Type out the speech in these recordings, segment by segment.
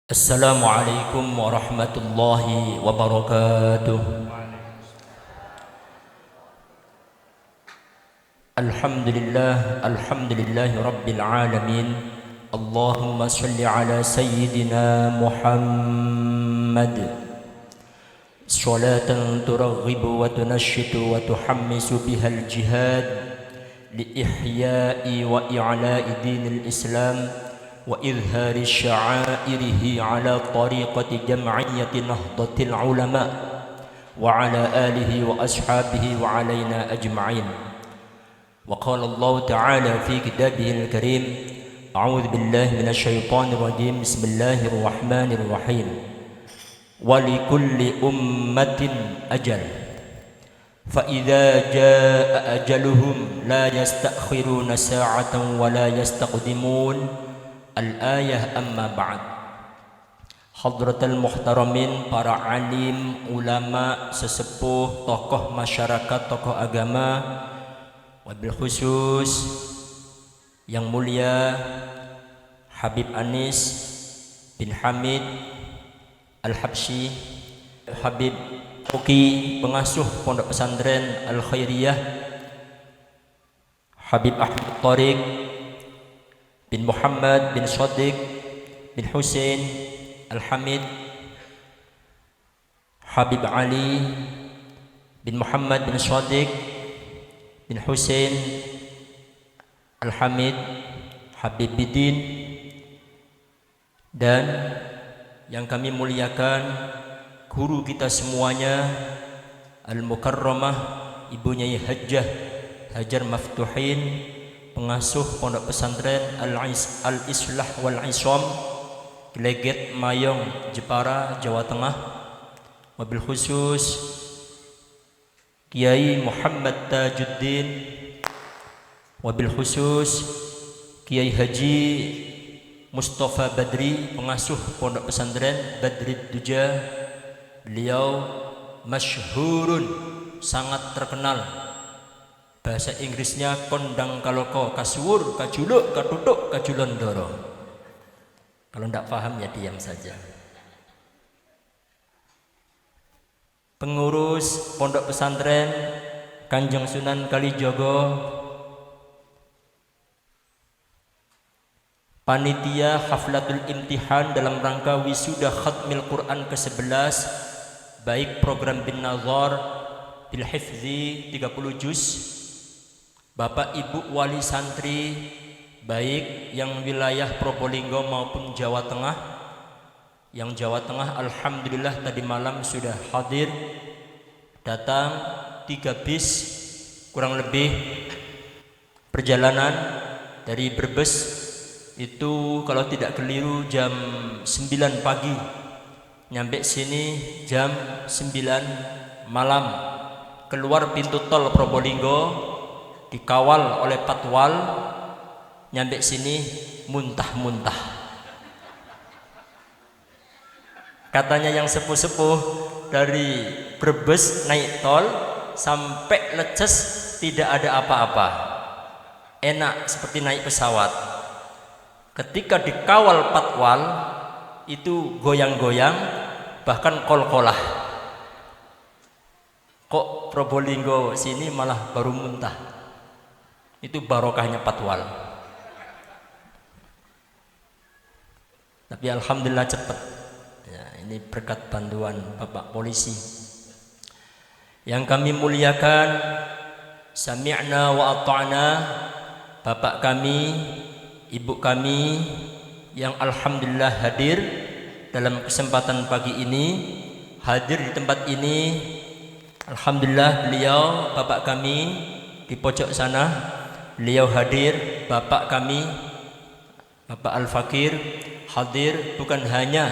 Assalamualaikum warahmatullahi wabarakatuh. Alhamdulillahi rabbil alamin. Allahumma salli ala sayyidina Muhammad salatan turaghibu wa tunashitu wa tuhammisu bihal jihad li ihya'i wa i'la'i dinil Islam وإظهار شعائره على طريقة جمعية نهضة العلماء وعلى آله وأصحابه وعلينا أجمعين. وقال الله تعالى في كتابه الكريم: أعوذ بالله من الشيطان الرجيم، بسم الله الرحمن الرحيم. ولكل أمة أجل فإذا جاء أجلهم لا يستأخرون ساعة ولا يستقدمون. Al-ayah amma ba'd. Hadratul muhtaramin, para alim, ulama, sesepuh, tokoh masyarakat, tokoh agama, wabil khusus yang mulia Habib Anis bin Hamid Al-Habsyi, Habib Uki, pengasuh Pondok Pesantren Al-Khairiyah, Habib Ahmad Tariq bin Muhammad bin Shadiq bin Hussein Al-Hamid, Habib Ali bin Muhammad bin Shadiq bin Hussein Al-Hamid, Habib Bidin, dan yang kami muliakan guru kita semuanya, Al-Mukarramah Ibu Nyai Hajjah Hajar Maftuhin, pengasuh Pondok Pesantren Al-Islah wal Isam, Gleget Mayong, Jepara, Jawa Tengah. Wabil khusus Kiai Muhammad Tajuddin, wabil khusus Kiai Haji Mustafa Badri, pengasuh Pondok Pesantren Badrid Duja. Beliau masyhurun, sangat terkenal, bahasa Inggrisnya kondang kaloko, kasuwur, kajuluk, katutuk, kajulondoro. Kalau tidak paham ya diam saja. Pengurus Pondok Pesantren Kanjeng Sunan Kalijogo, panitia haflatul imtihan dalam rangka wisuda khatmil Quran ke-11, baik program bin nazar bil hifzi 30 juz, Bapak Ibu wali santri baik yang wilayah Probolinggo maupun Jawa Tengah. Yang Jawa Tengah alhamdulillah tadi malam sudah hadir, datang 3 bis kurang lebih perjalanan dari Brebes itu kalau tidak keliru jam 9 pagi, nyampe sini jam 9 malam, keluar pintu tol Probolinggo dikawal oleh patwal, nyampe sini muntah-muntah. Katanya yang sepuh-sepuh dari Brebes naik tol sampai Leces tidak ada apa-apa, enak seperti naik pesawat. Ketika dikawal patwal itu goyang-goyang, bahkan kol-kolah. Kok Probolinggo sini malah baru muntah? Itu barokahnya patwal. Tapi alhamdulillah cepat ya, ini berkat bantuan Bapak Polisi. Yang kami muliakan, sami'na wa ata'na, Bapak kami, Ibu kami yang alhamdulillah hadir dalam kesempatan pagi ini, hadir di tempat ini. Alhamdulillah beliau, Bapak kami di pojok sana, beliau hadir. Bapak kami, Bapak Al-Fakir, hadir bukan hanya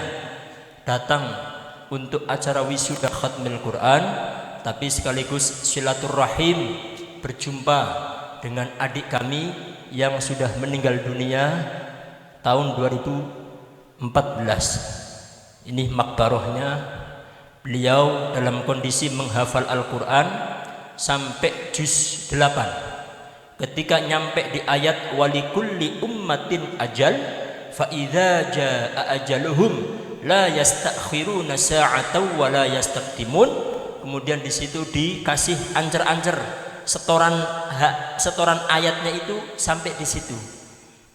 datang untuk acara wisuda khatmil Quran, tapi sekaligus silaturahim, berjumpa dengan adik kami yang sudah meninggal dunia tahun 2014. Ini makbarohnya. Beliau dalam kondisi menghafal Al-Quran sampai juz 8. Ketika nyampe di ayat walikulli ummatin ajal fa idza jaa ajaluhum la yastakhiruna sa'atan wa la yastaqdimun. Kemudian di situ dikasih ancer-ancer setoran ayatnya itu sampai di situ.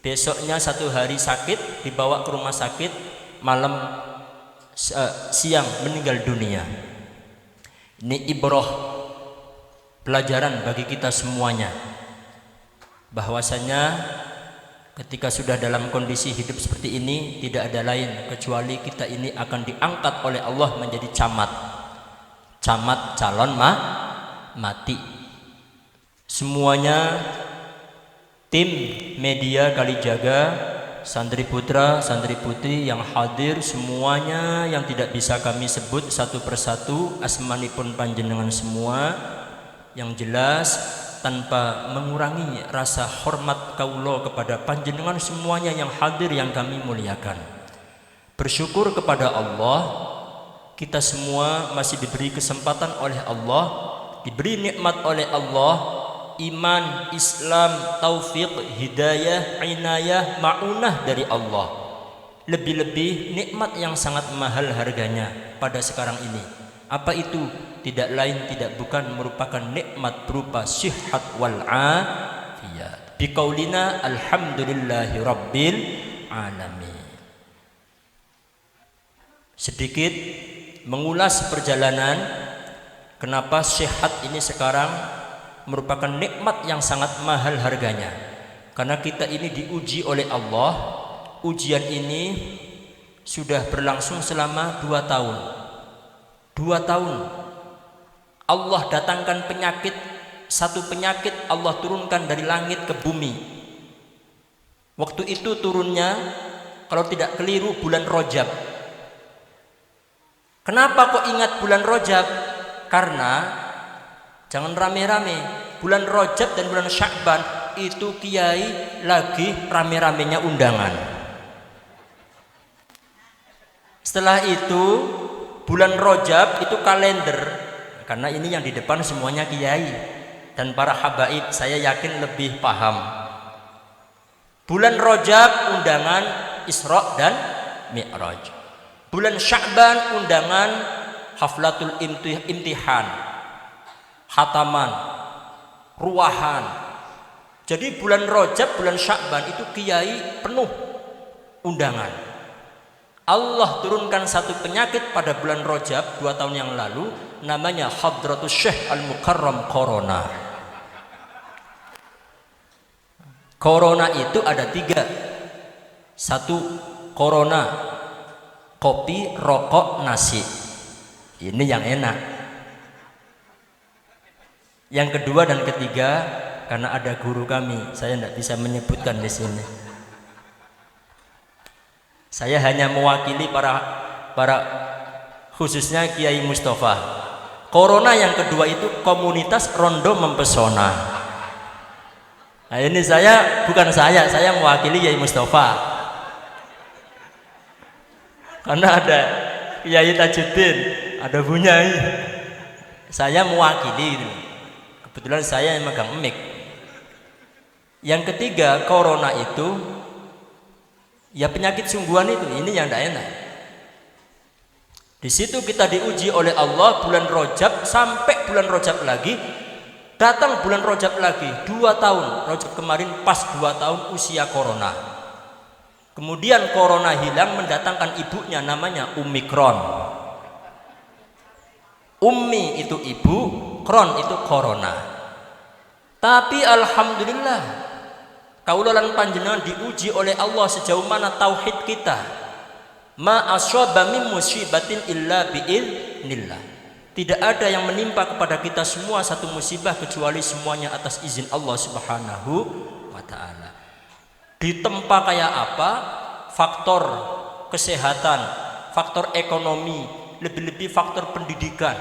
Besoknya satu hari sakit, dibawa ke rumah sakit, malam siang meninggal dunia. Ini ibrah, pelajaran bagi kita semuanya, bahwasanya ketika sudah dalam kondisi hidup seperti ini, tidak ada lain kecuali kita ini akan diangkat oleh Allah menjadi camat calon mati. Semuanya tim media Kalijaga, santri putra, santri putri yang hadir, semuanya yang tidak bisa kami sebut satu persatu asmanipun panjenengan semua, yang jelas tanpa mengurangi rasa hormat kaulo kepada panjenengan semuanya yang hadir yang kami muliakan. Bersyukur kepada Allah, kita semua masih diberi kesempatan oleh Allah, diberi nikmat oleh Allah, iman, Islam, taufik, hidayah, inayah, ma'unah dari Allah. Lebih-lebih nikmat yang sangat mahal harganya pada sekarang ini. Apa itu? Tidak lain tidak bukan merupakan nikmat berupa sihat wal afiyat. Biqaulina alhamdulillahi rabbil alamin. Sedikit mengulas perjalanan kenapa sihat ini sekarang merupakan nikmat yang sangat mahal harganya. Karena kita ini diuji oleh Allah. Ujian ini sudah berlangsung selama 2 tahun. 2 tahun Allah datangkan penyakit, satu penyakit Allah turunkan dari langit ke bumi. Waktu itu turunnya, kalau tidak keliru, bulan Rajab. Kenapa kok ingat bulan Rajab? Karena jangan rame-rame, bulan Rajab dan bulan Sya'ban itu kiai lagi rame-ramenya undangan. Setelah itu bulan Rajab itu kalender, karena ini yang di depan semuanya kiai dan para habaib, saya yakin lebih paham. Bulan Rajab undangan Isra dan Mi'raj. Bulan Sya'ban undangan haflatul imtihan, khataman, ruahan. Jadi bulan Rajab, bulan Sya'ban itu kiai penuh undangan. Allah turunkan satu penyakit pada bulan Rajab 2 tahun yang lalu, namanya Hadratus Syekh Al-Mukarram Corona. Corona itu ada 3. 1 corona, kopi, rokok, nasi. Ini yang enak. Yang kedua dan ketiga, karena ada guru kami, saya tidak bisa menyebutkan di sini. Saya hanya mewakili para khususnya Kiai Mustafa. Corona yang kedua itu komunitas Rondo Mempesona. Nah ini bukan saya mewakili Kiai Mustafa. Karena ada Kiai Tajuddin, ada Bunyai. Saya mewakili. Kebetulan saya yang megang mic. Yang ketiga, corona itu ya penyakit sungguhan itu, ini yang tidak enak. Di situ kita diuji oleh Allah bulan Rajab sampai bulan Rajab lagi, datang bulan Rajab lagi 2 tahun. Rajab kemarin pas 2 tahun usia corona. Kemudian corona hilang, mendatangkan ibunya namanya Omikron. Ummi itu ibu, kron itu corona. Tapi alhamdulillah, kaula lan panjenengan diuji oleh Allah sejauh mana tauhid kita. Ma asyaba min musibatin illa bi'iznillah. Tidak ada yang menimpa kepada kita semua satu musibah kecuali semuanya atas izin Allah Subhanahu wa taala. Ditempa kayak apa? Faktor kesehatan, faktor ekonomi, lebih-lebih faktor pendidikan.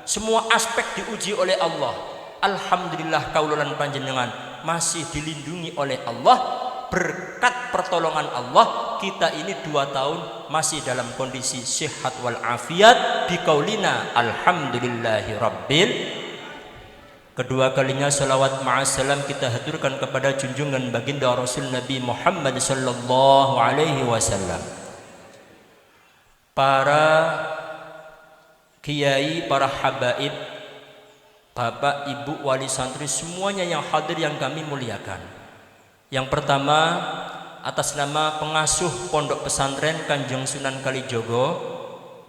Semua aspek diuji oleh Allah. Alhamdulillah kaula lan panjenengan masih dilindungi oleh Allah. Berkat pertolongan Allah, kita ini 2 tahun masih dalam kondisi sehat wal afiat. Biqaulina alhamdulillahi rabbil. Kedua kalinya salawat ma'assalam kita haturkan kepada junjungan baginda Rasul Nabi Muhammad sallallahu alaihi wasallam. para kiai, para habaib, bapak, ibu, wali santri, semuanya yang hadir yang kami muliakan. Yang pertama, atas nama pengasuh Pondok Pesantren Kanjeng Sunan Kalijogo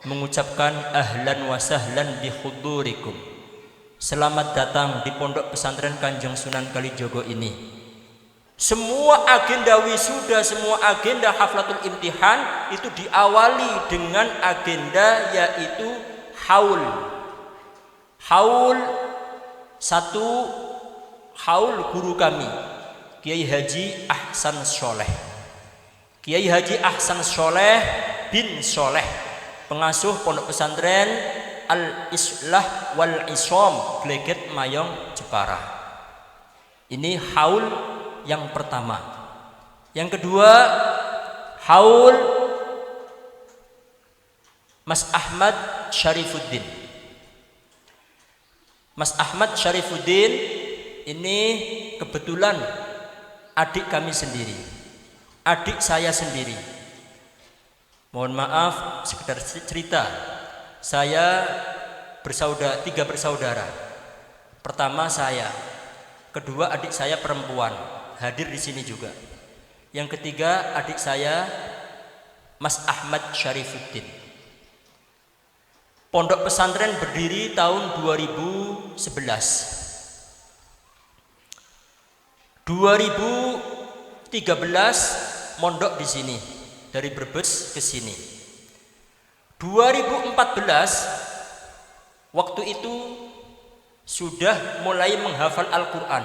mengucapkan ahlan wa sahlan bi hudurikum. Selamat datang di Pondok Pesantren Kanjeng Sunan Kalijogo ini. Semua agenda wisuda, semua agenda haflatul imtihan itu diawali dengan agenda yaitu haul. Haul satu, haul guru kami Kiai Haji Ahsan Sholeh. Kiai Haji Ahsan Sholeh bin Sholeh, pengasuh Pondok Pesantren Al-Islah wal Isom Gleget Mayong Jepara. Ini haul yang pertama. Yang kedua, haul Mas Ahmad Syarifuddin. Mas Ahmad Syarifuddin ini kebetulan adik kami sendiri, adik saya sendiri. Mohon maaf, sekedar cerita. Saya tiga bersaudara. Pertama saya, kedua adik saya perempuan, hadir di sini juga. Yang ketiga adik saya Mas Ahmad Syarifuddin. Pondok pesantren berdiri tahun 2011. 2013 mondok di sini, dari Brebes ke sini. 2014 waktu itu sudah mulai menghafal Al-Quran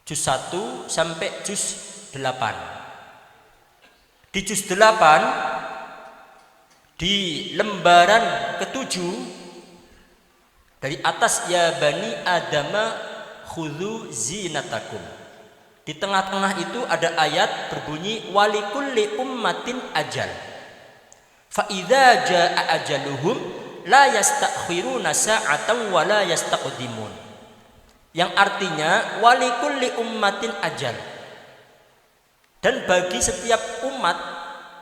juz 1 sampai juz 8. Di juz 8 di lembaran ke-7 dari atas, ya bani adama khudhu zinatakum. Di tengah-tengah itu ada ayat berbunyi walikulli ummatin ajal. Fa idza jaa ajaluhum la yastakhiruna sa'atan wa la yastaqdimun. Yang artinya walikulli ummatin ajal. Dan bagi setiap umat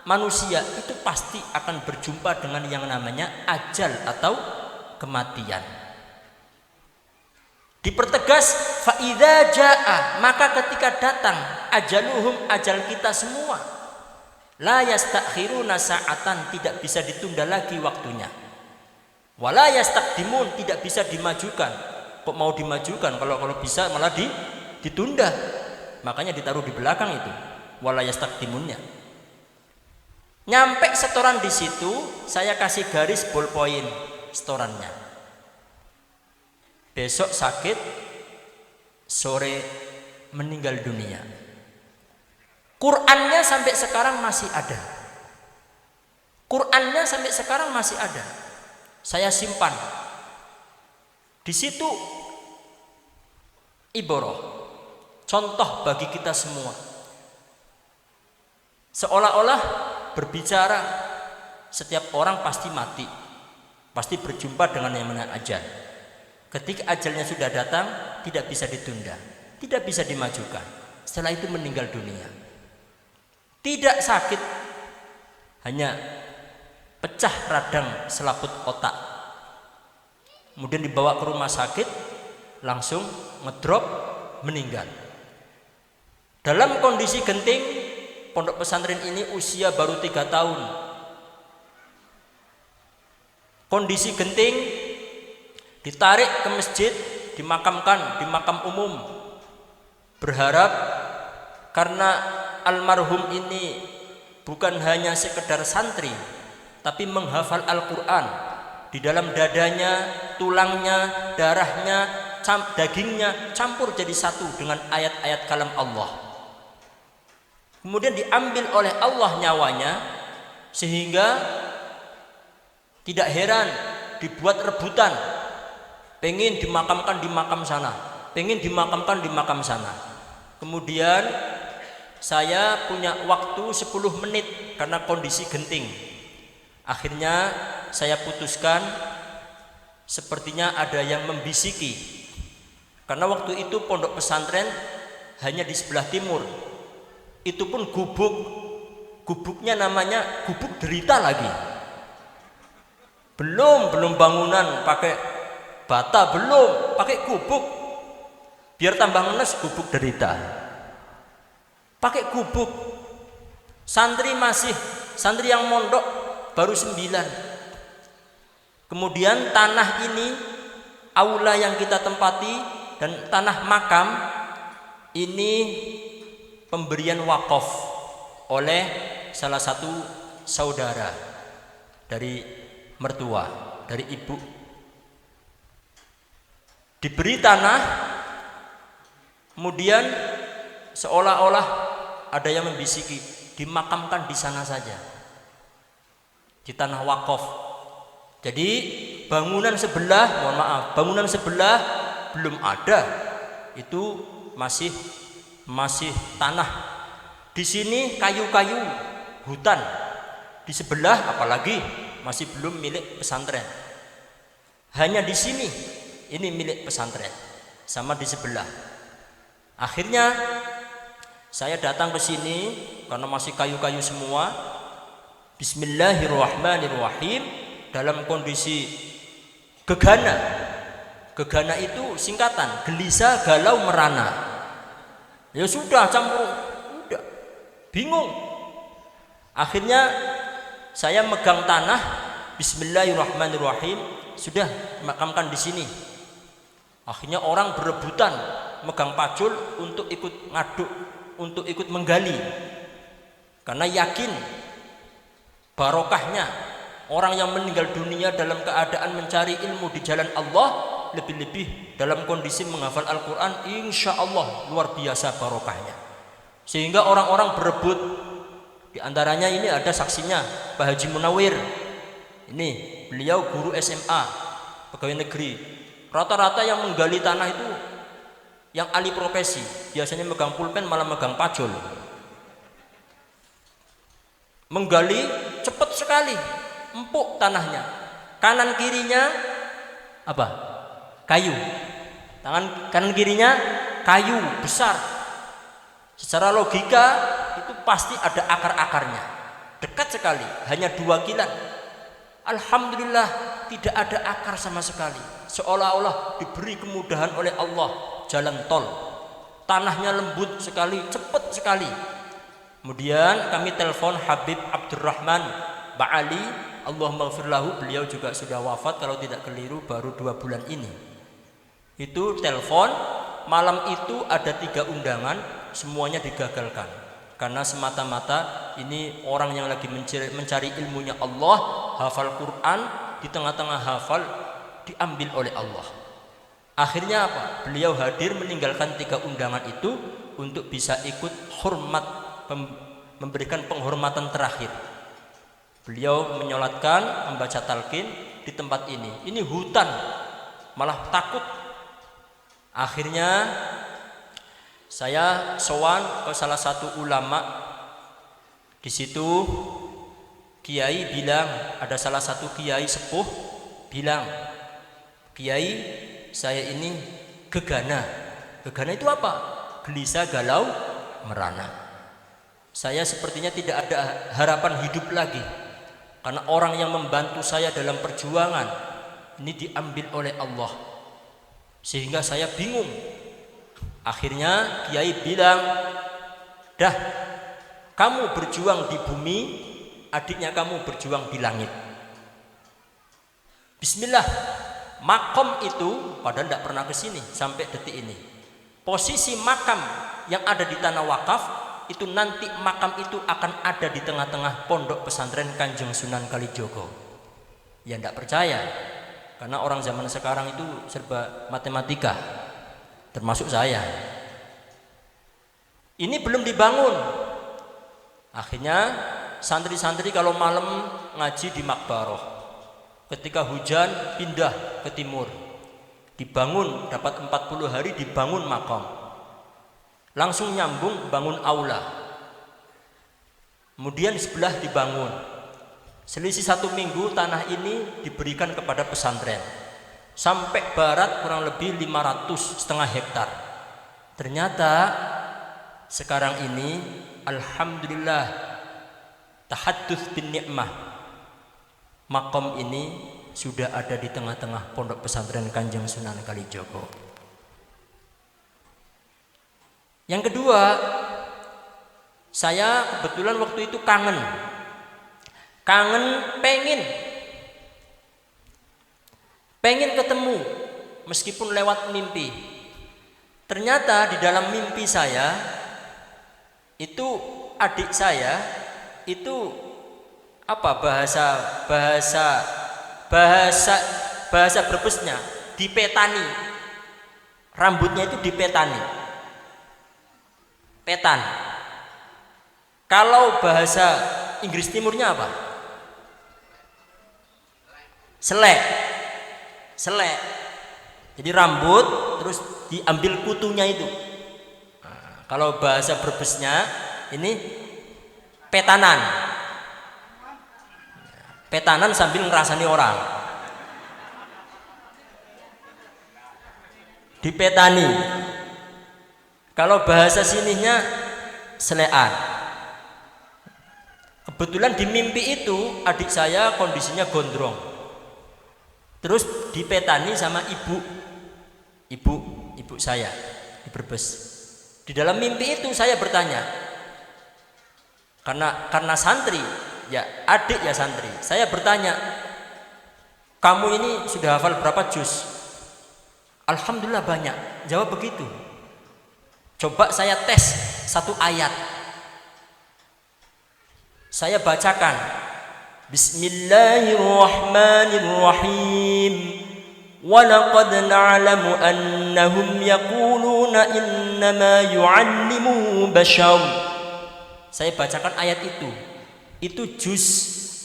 manusia itu pasti akan berjumpa dengan yang namanya ajal atau kematian. Dipertegas fa idza jaa, maka ketika datang ajaluhum, ajal kita semua, la yastakhiruna sa'atan, tidak bisa ditunda lagi waktunya, wala yastaqdimun, tidak bisa dimajukan. Kok mau dimajukan, kalau bisa malah ditunda, makanya ditaruh di belakang itu wala yastaqdimunnya. Nyampe setoran di situ, saya kasih garis ballpoint setorannya. Besok sakit, sore meninggal dunia. Qurannya sampai sekarang masih ada. Qurannya sampai sekarang masih ada. Saya simpan. Di situ ibarah, contoh bagi kita semua. Seolah-olah berbicara setiap orang pasti mati, pasti berjumpa dengan yang namanya ajal. Ketika ajalnya sudah datang, tidak bisa ditunda, tidak bisa dimajukan. Setelah itu meninggal dunia. Tidak sakit, hanya pecah radang selaput otak. Kemudian dibawa ke rumah sakit, langsung ngedrop, meninggal. Dalam kondisi genting, pondok pesantren ini usia baru 3 tahun. Kondisi genting, ditarik ke masjid, dimakamkan di makam umum. Berharap karena almarhum ini bukan hanya sekedar santri, tapi menghafal Al-Quran. Di dalam dadanya, tulangnya, darahnya, dagingnya campur jadi satu dengan ayat-ayat kalam Allah. Kemudian diambil oleh Allah nyawanya, sehingga tidak heran dibuat rebutan. Pengen dimakamkan di makam sana, pengen dimakamkan di makam sana. Kemudian saya punya waktu 10 menit karena kondisi genting. Akhirnya saya putuskan, sepertinya ada yang membisiki. Karena waktu itu pondok pesantren hanya di sebelah timur. Itu pun gubuk, Gubuknya namanya gubuk derita lagi. Belum bangunan pakai bata, belum, pakai gubuk. Biar tambah ngenes, gubuk derita. Pakai gubuk. Santri yang mondok baru 9. Kemudian tanah ini, aula yang kita tempati dan tanah makam ini pemberian wakaf oleh salah satu saudara dari mertua, dari ibu. Diberi tanah, kemudian seolah-olah ada yang membisiki, dimakamkan di sana saja, di tanah wakaf. Jadi bangunan sebelah, mohon maaf, bangunan sebelah belum ada, itu masih tanah. Di sini kayu-kayu, hutan. Di sebelah apalagi masih belum milik pesantren. Hanya di sini ini milik pesantren, sama di sebelah. Akhirnya saya datang ke sini karena masih kayu-kayu semua. Bismillahirrahmanirrahim, dalam kondisi gegana. Gegana itu singkatan gelisah, galau, merana. Ya sudah campur, udah bingung. Akhirnya saya megang tanah, Bismillahirrahmanirrahim, sudah makamkan di sini. Akhirnya orang berebutan megang pacul untuk ikut ngaduk, untuk ikut menggali, karena yakin barokahnya orang yang meninggal dunia dalam keadaan mencari ilmu di jalan Allah, lebih-lebih dalam kondisi menghafal Al-Quran, insya Allah luar biasa barokahnya. Sehingga orang-orang berebut. Di antaranya ini ada saksinya, Pak Haji Munawir. Ini beliau guru SMA, pegawai negeri. Rata-rata yang menggali tanah itu yang ahli profesi, biasanya megang pulpen, malah megang pacul. Menggali cepat sekali, empuk tanahnya. Kanan kirinya apa? Kayu. Kanan kirinya kayu besar. Secara logika itu pasti ada akar-akarnya. Dekat sekali, hanya 2 kilan. Alhamdulillah tidak ada akar sama sekali. Seolah-olah diberi kemudahan oleh Allah, jalan tol. Tanahnya lembut sekali, cepat sekali. Kemudian kami telepon Habib Abdurrahman Ba'ali, Allahumma gfir lahu, beliau juga sudah wafat kalau tidak keliru baru 2 bulan ini. Itu telepon, malam itu ada 3 undangan, semuanya digagalkan. Karena semata-mata ini orang yang lagi mencari ilmunya Allah, hafal Quran, di tengah-tengah hafal diambil oleh Allah. Akhirnya apa? Beliau hadir meninggalkan 3 undangan itu untuk bisa ikut hormat, memberikan penghormatan terakhir. Beliau menyolatkan, membaca talqin di tempat ini. Ini hutan, malah takut. Akhirnya saya sowan ke salah satu ulama. Di situ kiai bilang, ada salah satu kiai sepuh bilang, "Kiai, saya ini gegana." Gegana itu apa? Gelisah, galau, merana. Saya sepertinya tidak ada harapan hidup lagi, karena orang yang membantu saya dalam perjuangan ini diambil oleh Allah, sehingga saya bingung. Akhirnya kiai bilang, "Dah, kamu berjuang di bumi, adiknya kamu berjuang di langit." Bismillah. Makam itu padahal tidak pernah ke sini sampai detik ini. Posisi makam yang ada di tanah wakaf itu, nanti makam itu akan ada di tengah-tengah pondok pesantren Kanjeng Sunan Kalijogo. Ya tidak percaya, karena orang zaman sekarang itu serba matematika, termasuk saya. Ini belum dibangun. Akhirnya santri-santri kalau malam ngaji di Makbaroh, ketika hujan pindah ke timur. Dibangun, dapat 40 hari dibangun makam. Langsung nyambung bangun aula. Kemudian sebelah dibangun. Selisih 1 minggu tanah ini diberikan kepada pesantren. Sampai barat kurang lebih 500,5 hektar. Ternyata sekarang ini alhamdulillah tahadduts bin ni'mah. Makom ini sudah ada di tengah-tengah pondok pesantren Kanjeng Sunan Kalijogo. Yang kedua, saya kebetulan waktu itu kangen pengen ketemu meskipun lewat mimpi. Ternyata di dalam mimpi saya itu adik saya itu bahasa Brebesnya dipetani, rambutnya itu dipetani, petan. Kalau bahasa Inggris Timurnya apa? Selek. Jadi rambut terus diambil kutunya itu. Nah, kalau bahasa Brebesnya ini petanan. Petanan sambil ngerasani orang. Dipetani. Kalau bahasa sininya selean. Kebetulan di mimpi itu adik saya kondisinya gondrong. Terus dipetani sama ibu saya di Brebes. Di dalam mimpi itu saya bertanya, karena santri, ya adik ya santri. Saya bertanya, kamu ini sudah hafal berapa juz? Alhamdulillah banyak. Jawab begitu. Coba saya tes satu ayat. Saya bacakan. Bismillahirrahmanirrahim. Walaqad na'lamu annahum yaquluna innama yu'allimuhu bashar. Saya bacakan ayat itu. Itu juz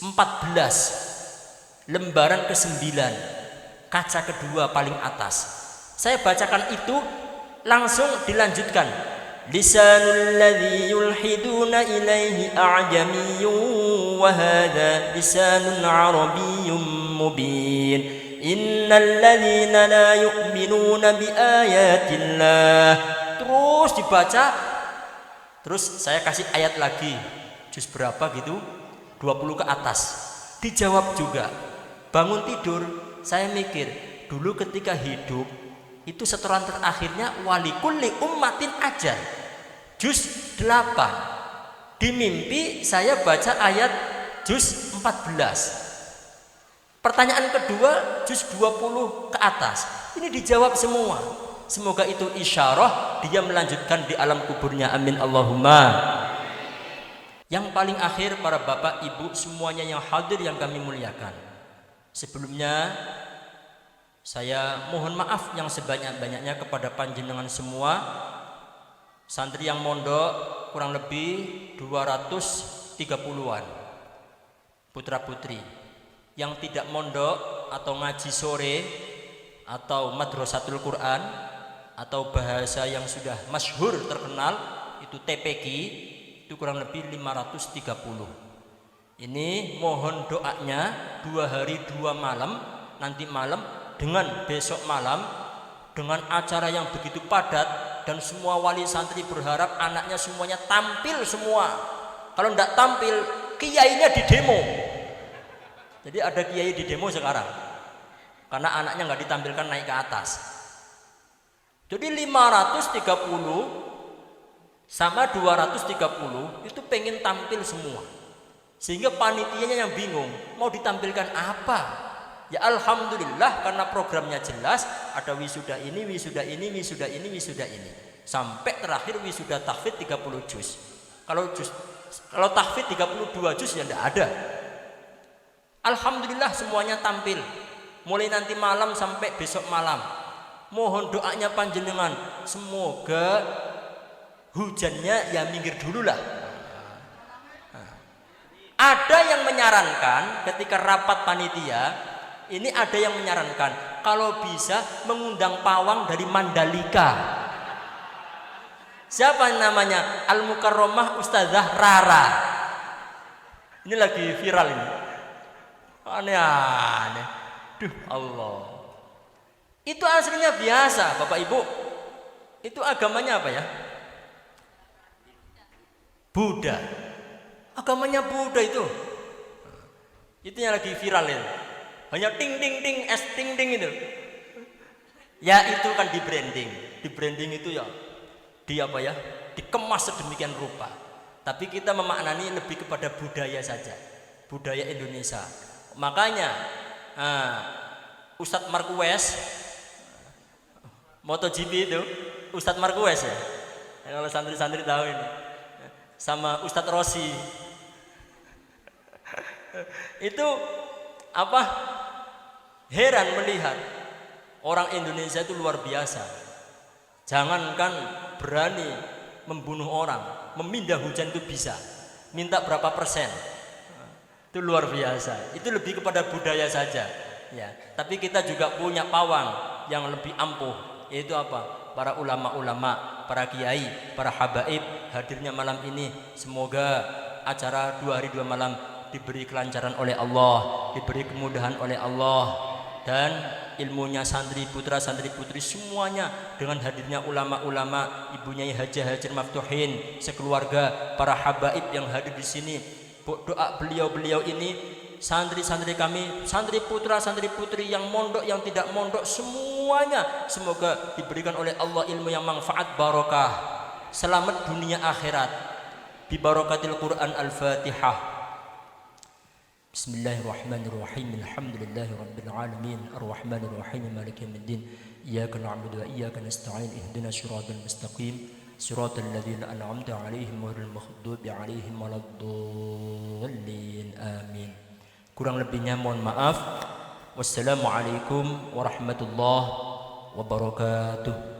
14, lembaran ke-9, kaca kedua paling atas. Saya bacakan itu, langsung dilanjutkan. Lisanul ladzi yulhiduna ilaihi a'jamiyyun wa hadha lisanun arabiyyun mubin. Innal ladzina la yu'minuna bi ayatillah. Terus dibaca, terus saya kasih ayat lagi. Juz berapa gitu? 20 ke atas. Dijawab juga. Bangun tidur, saya mikir, dulu ketika hidup itu setoran terakhirnya wali kulli ummatin ajal. Juz 8. Di mimpi saya baca ayat juz 14. Pertanyaan kedua juz 20 ke atas. Ini dijawab semua. Semoga itu isyarah dia melanjutkan di alam kuburnya. Amin Allahumma. Yang paling akhir, para bapak ibu semuanya yang hadir yang kami muliakan. Sebelumnya saya mohon maaf yang sebanyak-banyaknya kepada panjenengan semua. Santri yang mondok kurang lebih 230-an putra putri. Yang tidak mondok atau ngaji sore atau madrasatul Quran atau bahasa yang sudah masyhur terkenal itu TPQ, itu kurang lebih 530. Ini mohon doanya 2 hari 2 malam, nanti malam dengan besok malam, dengan acara yang begitu padat, dan semua wali santri berharap anaknya semuanya tampil semua. Kalau tidak tampil, kiainya di demo. Jadi ada kiai di demo sekarang karena anaknya nggak ditampilkan naik ke atas. Jadi 530 sama 230 itu pengen tampil semua, sehingga panitianya yang bingung mau ditampilkan apa. Ya alhamdulillah karena programnya jelas, ada wisuda ini, wisuda ini, wisuda ini, wisuda ini, sampai terakhir wisuda tahfidz 30 juz. Kalau tahfidz 32 juz ya tidak ada. Alhamdulillah semuanya tampil mulai nanti malam sampai besok malam. Mohon doanya panjenengan, semoga hujannya ya minggir dulu lah. Ada yang menyarankan ketika rapat panitia ini, ada yang menyarankan kalau bisa mengundang pawang dari Mandalika. Siapa namanya? Al-Mukarramah Ustazah Rara. Ini lagi viral ini. Aneh-aneh. Duh Allah. Itu aslinya biasa, Bapak Ibu. Itu agamanya apa ya? Buddha. Agamanya Buddha itu. Itu yang lagi viral itu. Hanya ting ting ting es ting ting itu. Ya itu kan di branding. Di branding itu ya di apa ya? Dikemas sedemikian rupa. Tapi kita memaknani lebih kepada budaya saja. Budaya Indonesia. Makanya Ustadz Marquez MotoGP itu Ustadz Marquez ya. Kalau santri-santri tahu ini. Sama Ustadz Rossi. Itu apa? Heran melihat orang Indonesia itu luar biasa. Jangankan berani membunuh orang, memindah hujan itu bisa. Minta berapa persen? Itu luar biasa. Itu lebih kepada budaya saja. Ya, tapi kita juga punya pawang yang lebih ampuh, yaitu apa? Para ulama-ulama, para kiai, para habaib hadirnya malam ini. Semoga acara 2 hari 2 malam diberi kelancaran oleh Allah, diberi kemudahan oleh Allah, dan ilmunya santri putra santri putri semuanya dengan hadirnya ulama-ulama, ibunya Haji Hajar Maftuhin, sekeluarga, para habaib yang hadir di sini. Doa beliau-beliau ini, santri-santri kami, santri putra santri putri yang mondok yang tidak mondok semuanya semoga diberikan oleh Allah ilmu yang manfaat barokah, selamat dunia akhirat bi barakatil Quran Al-Fatihah. Bismillahirrahmanirrahim. Alhamdulillahi rabbil alamin. Arrahmanir rahim. Maliki yaumiddin. Iyyaka na'budu wa iyyaka nasta'in. Ihdinas siratal mustaqim. Siratal ladzina an'amta 'alaihim ghairil maghdubi 'alaihim waladdallin. Amin. Kurang lebihnya mohon maaf. Wassalamualaikum warahmatullahi wabarakatuh.